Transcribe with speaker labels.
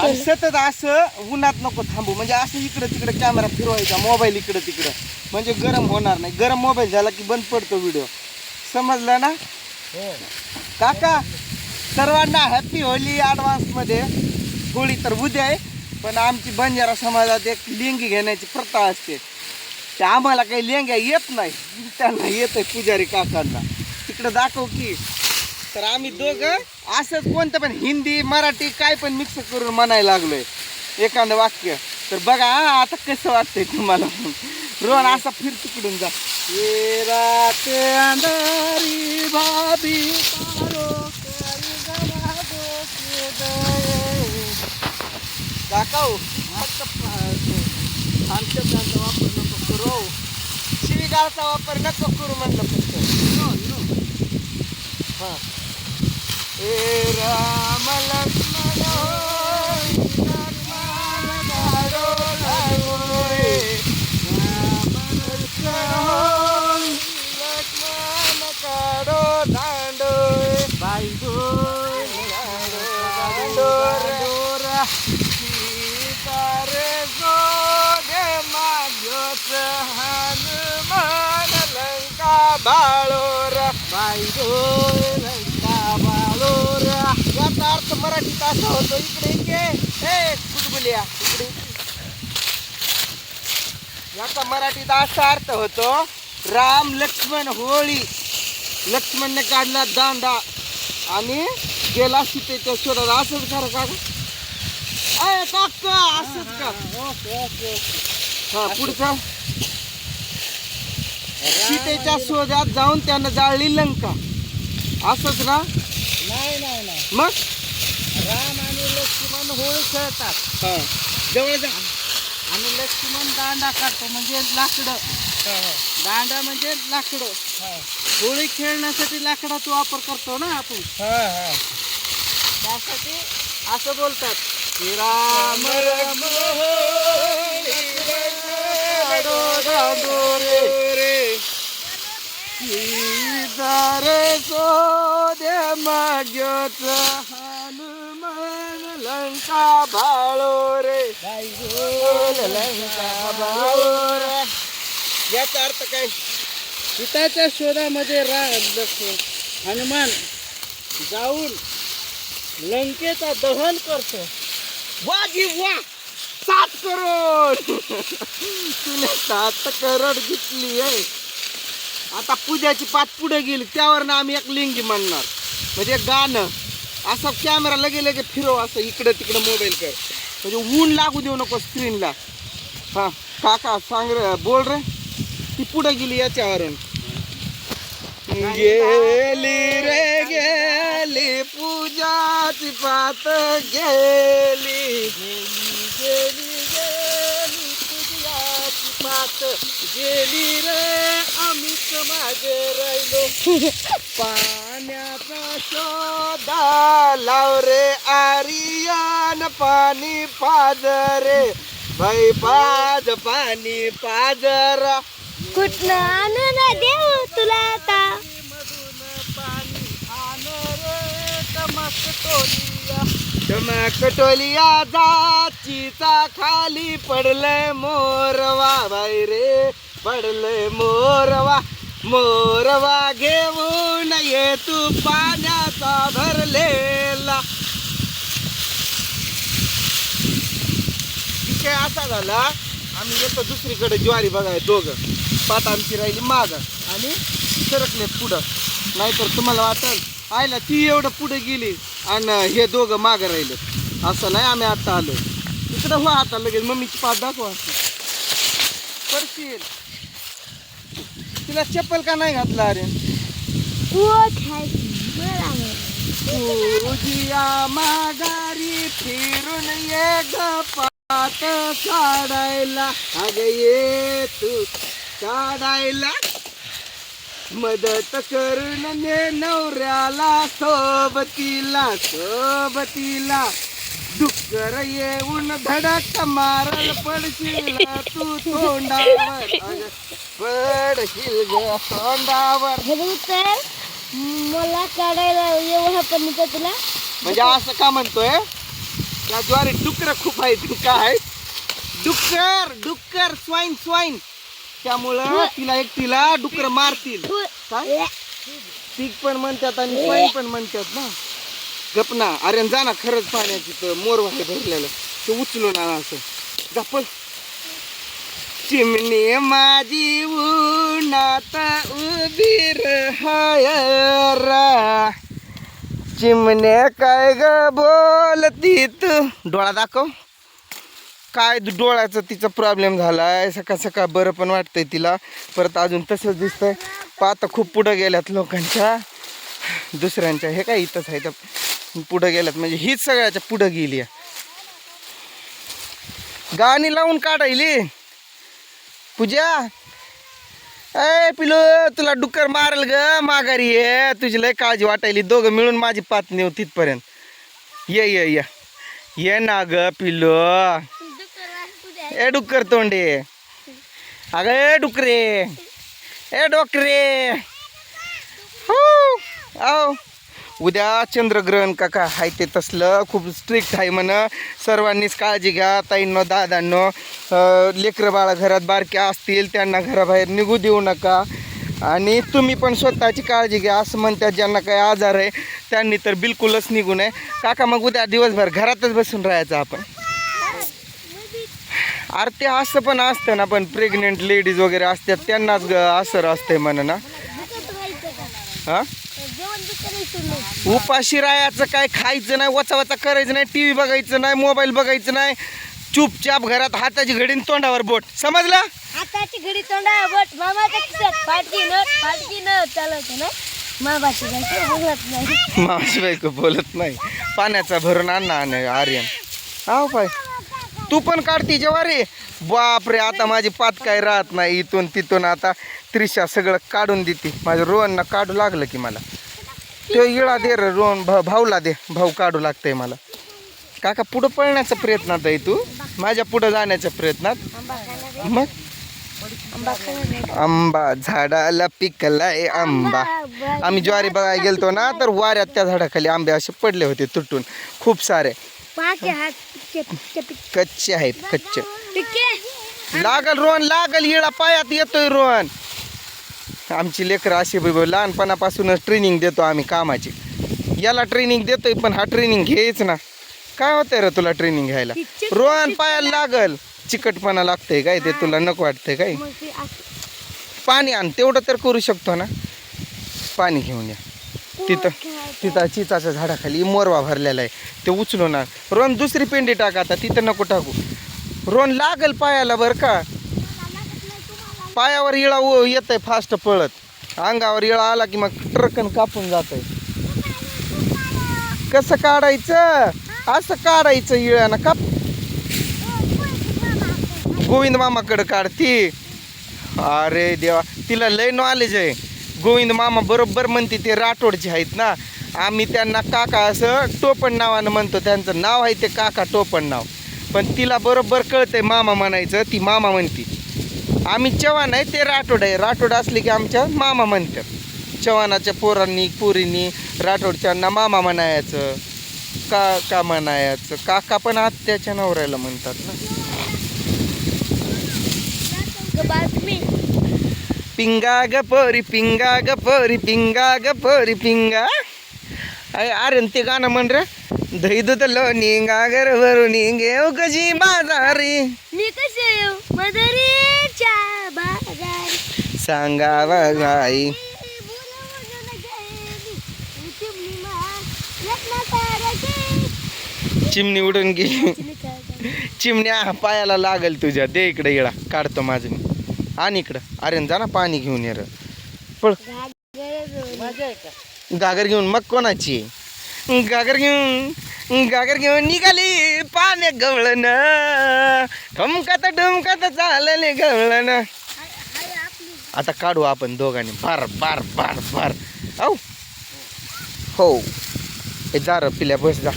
Speaker 1: आणि सतत असं उन्हात नको थांबू, म्हणजे असं इकडं तिकडं कॅमेरा फिरवायचा, मोबाईल इकडं तिकडं, म्हणजे गरम होणार नाही. गरम मोबाईल झाला की बंद पडतो व्हिडिओ, समजलं ना काका? सर्वांना हॅपी होली ॲडव्हान्समध्ये. होळी तर उद्या आहे, पण आमची बंजारा समाजात एक लेंगी घेण्याची प्रथा असते. ते आम्हाला काही लेंग्या येत नाही, त्यांना येत आहे पुजारी काकांना. तिकडं दाखव की. तर आम्ही दोघं असंच कोणतं पण हिंदी मराठी काय पण मिक्स करून म्हणायला लागलोय एखादं वाक्य. तर बघा आता कसं वाटतंय तुम्हाला. रोहन असा फिर तिकडून जा. ये रात अंधारी भाभी काका आमच्या वापर नको करू, शिवीगाळचा वापर नको करू म्हणलं फक्त. हां हे राम लक्ष्मण लक्ष्मण काढो दांडो बाई हनुमान लंका बाळोरा बाई लंका बाळोरा. याचा अर्थ मराठीत असा होतो, इकडे इकडे कुठबुलिया इकडे. याचा मराठीत असा अर्थ होतो, राम लक्ष्मण होळी. लक्ष्मणने काढला दांडा आणि गेला सीतेच्या शोधात. असंच खरं का काका? असंच का? हा पुढचा. सीतेच्या शोधात जाऊन त्यानं जाळली लंका, असंच ना?
Speaker 2: नाही नाही नाही,
Speaker 1: मग
Speaker 2: राम आणि लक्ष्मण होळी खेळतात.
Speaker 1: हा जवळ जा.
Speaker 2: आणि लक्ष्मण दांडा काढतो, म्हणजे लाकडं. दांडा म्हणजे लाकडं. होळी खेळण्यासाठी लाकडाचा वापर करतो ना आपण, त्यासाठी असं बोलतात की राम राम हनुमान लंका भाळो रे लंका भाळो रे. याचा अर्थ काय? सीताच्या शोधामध्ये हनुमान जाऊन लंकेचा दहन करतो. वा जी वा, 7 करोड. तुला 7 करोड घेतली आहे. आता पूजाची पाच पुढे गेली, त्यावर आम्ही एक लिंगी म्हणणार, म्हणजे गाणं. असं कॅमेरा लगे लगे फिरव, असं इकडं तिकडं मोबाईल कर, म्हणजे ऊन लागू देऊ नको स्क्रीनला. हा काका सांग रे, बोल रे. ती पुढे गेली याच्यावरून. गेली रे गेली पूजाची पात गेली, गेली गेली पूजाची पात गेली रे. आम्ही मागे राहिलो पाण्याचा शोधा लाव रे आर्यन पाणी पाज रे बाई पाज पाणी पाजरा.
Speaker 3: कुठनं आणू ना देऊ तुला आता?
Speaker 2: मधून पाणी आण रे टमाकटोलिया.
Speaker 1: टमाकटोलिया जाचीचा खाली पडलंय मोरवा बाई रे, पडलंय मोरवा. मोरवा घेऊन ये तू पाण्याचा भरलेला. विषय असा झाला, आम्ही येतो दुसरीकडे ज्वारी बघाय. दोघं पात आमची राहिली मागं आणि सरकले पुढं. नाहीतर तुम्हाला वाटेल आयला ती एवढं पुढे गेली आणि हे दोघं मागं राहिले. असं नाही, आम्ही आता आलो इकडं. हो आता लगेच मम्मीची पात दाखवा. पडशील. तिला चप्पल का नाही घातला अरे? तुझिया माघारी फिरून ये ग पात काढायला. अग ये तू काढायला. मदत करून ने नवऱ्याला सोबतीला सोबतीला. डुक्कर येऊन धडक मारल पडशील तू तोंडावर. पडशील ग तोंडावर.
Speaker 3: मला काढायला एवढा पण तुला
Speaker 1: म्हणजे असं का म्हणतोय? त्या ज्वारी डुकर खूप आहेत. काय डुक्कर स्वाईन त्यामुळं तिला एकटीला डुकर मारतील. काय पीक पण म्हणतात आणि स्वाईन पण म्हणतात ना. गपना अरे जा ना, खरंच पाण्याची तर मोरवाले भरलेलं ते उचलू ना असं गप्प. चिमणी माझी उन्हात उभी राहायरा, चिमण्या काय ग बोलती तू. डोळा दाखव. काय डोळ्याचा तिचा प्रॉब्लेम झालाय. सकाळ सकाळ बरं पण वाटतंय तिला, परत अजून तसंच दिसतंय. पाता खूप पुढं गेल्यात लोकांच्या, दुसऱ्यांच्या. हे काय इथंच आहे तर पुढं गेल्यात, म्हणजे हीच सगळ्याच्या पुढं गेली. गाणी लावून काढायली. पूजा ए पिलू तुला डुक्कर मारल ग माघारी ये. तुझी लय काळजी वाटायली. दोघं मिळून माझी पात नेऊ तिथपर्यंत. ये ये ये ये ना ग पिलू. ए डुक्कर तोंडे, अगं ए डुकरे, ए डोकरे. हो आओ उद्या चंद्रग्रहण का काय आहे ते तसलं खूप स्ट्रिक्ट आहे म्हण. सर्वांनीच काळजी घ्या ताईंनो दादांनो. लेकरं बाळा घरात बारक्या असतील त्यांना घराबाहेर निघू देऊ नका, आणि तुम्ही पण स्वतःची काळजी घ्या असं म्हणतात. ज्यांना काही आजार आहे त्यांनी तर बिलकुलच निघू नये. काका मग उद्या दिवसभर घरातच बसून राहायचं आपण. अरे ते असं पण असतं ना, पण प्रेग्नेंट लेडीज वगैरे असतात त्यांनाच असर असते म्हण ना. हां उपाशी राहायचं, काय खायचं नाही, वचा वचा करायचं नाही, टी व्ही बघायचं नाही, मोबाईल बघायचं नाही, चुपचाप घरात हाताची घडी आणि तोंडावर बोट. समजला?
Speaker 3: हाताची घडी तोंडावर बोट. मामाच्या खिशात फाटकी नट चालवतो ना. मामाची बायको बोलत नाही.
Speaker 1: मावशी बायको बोलत नाही. पाण्याचा भरून आण आर्यन. हा पाय तू पण काढती ज्वारी. बापरे आता माझी पात काय राहत नाही. इथून तिथून आता त्रिशा सगळं काढून देते. माझ्या रोहनला काढू लागलं की मला. ते इळा दे रे रोहन, भाऊला दे, भाऊ काढू लागतंय मला. काका पुढं पळण्याचा प्रयत्नात आहे तू, माझ्या पुढं जाण्याच्या प्रयत्नात. मग आंबा झाडाला पिकलाय आंबा. आम्ही ज्वारी बघायला गेलतो ना, तर वाऱ्यात त्या झाडाखाली आंबे असे पडले होते तुटून खूप सारे. कच्चे आहेत कच्चे. लागल रोहन लागल, इळा पायात येतोय रोहन. आमची लेकरं अशी लहानपणापासूनच ट्रेनिंग देतो आम्ही कामाची. याला ट्रेनिंग देतोय पण हा ट्रेनिंग घ्यायच ना. काय होतंय रे तुला ट्रेनिंग घ्यायला? रोहन पायाला लागल. चिकटपणा लागतंय काय ते तुला नको वाटतंय काय? पाणी आण, तेवढं तर करू शकतो ना. पाणी घेऊन या. तिथं चिचाच्या झाडाखाली मोरवा भरलेला आहे, ते उचलू ना. रोहन दुसरी पेंडी टाक आता, तिथं नको टाकू. रोहन लागल पायाला बरं का. पायावर इळा येतंय फास्ट पळत, अंगावर इळा आला की मग ट्रकन कापून जातंय. कसं काढायचं? असं काढायचं इळ्यानं काप. गोविंद मामाकडे काढती. अरे देवा तिला लय नॉलेज आहे. गोविंद मामा बरोबर म्हणते ते राठोडचे आहेत ना. आम्ही त्यांना काका असं टोपण नावानं म्हणतो. त्यांचं नाव आहे ते काका टोपण नाव, पण तिला बरोबर कळतंय मामा म्हणायचं. ती मामा म्हणते. आम्ही चव्हाण आहे, ते राठोड आहे. राठोड असले की आमच्या मामा म्हणतात. चव्हाणाच्या पोरींनी राठोडच्यांना मामा म्हणायचं, काका म्हणायचं. काका पण आत्याच्या नवऱ्याला म्हणतात ना. पिंगा ग पोरी पिंगा ग पोरी पिंगा ग पोरी पिंगा. अरे ते गाणं म्हण रे. दही दूध लोणी गागर भरून घेऊ कशी बाजारी.
Speaker 3: मी कशी येऊ मदरीच्या बाजारी.
Speaker 1: सांगावा गाई. चिमणी उडून गेली. चिमण्या पायाला लागल तुझ्या. दे इकडे इळा काढतो माझं मी. आणि इकडं अरे जा ना पाणी घेऊन ये. पळ गागर घेऊन. मग कोणाची गागर घेऊन निघाली पाण्यात गवळण. ठुमकात चालले गवळण. आता काढू आपण दोघांनी बार बार बार बार. हो हे जा र पिल्या बस जा.